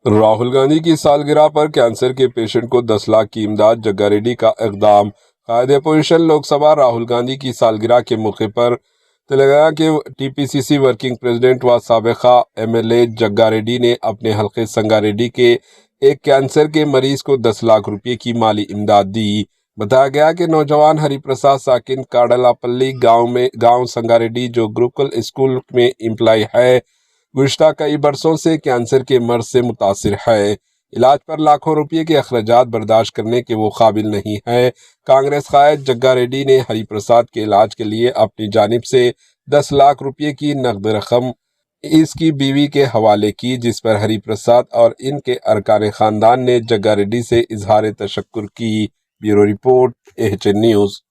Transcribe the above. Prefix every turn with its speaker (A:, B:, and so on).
A: راہل گاندھی کی سالگرہ پر کینسر کے پیشنٹ کو 10 لاکھ کی امداد، جگا ریڈی کا اقدام۔ قائد اپوزیشن لوک سبھا راہل گاندھی کی سالگرہ کے موقع پر تلنگانہ کے ٹی پی سی سی ورکنگ پریزیڈنٹ و سابقہ ایم ایل اے جگا ریڈی نے اپنے حلقے سنگا ریڈی کے ایک کینسر کے مریض کو 10 لاکھ روپے کی مالی امداد دی۔ بتایا گیا کہ نوجوان ہری پرساد ساکن کاڈلاپلی گاؤں سنگا ریڈی، جو گروکل اسکول میں امپلائی ہے، گزشتہ کئی برسوں سے کینسر کے مرض سے متاثر ہے۔ علاج پر لاکھوں روپے کے اخراجات برداشت کرنے کے وہ قابل نہیں ہے۔ کانگریس قائد جگا ریڈی نے ہری پرساد کے علاج کے لیے اپنی جانب سے 10 لاکھ روپے کی نقد رقم اس کی بیوی کے حوالے کی، جس پر ہری پرساد اور ان کے ارکان خاندان نے جگا ریڈی سے اظہار تشکر کی۔ Bureau report, AHN news.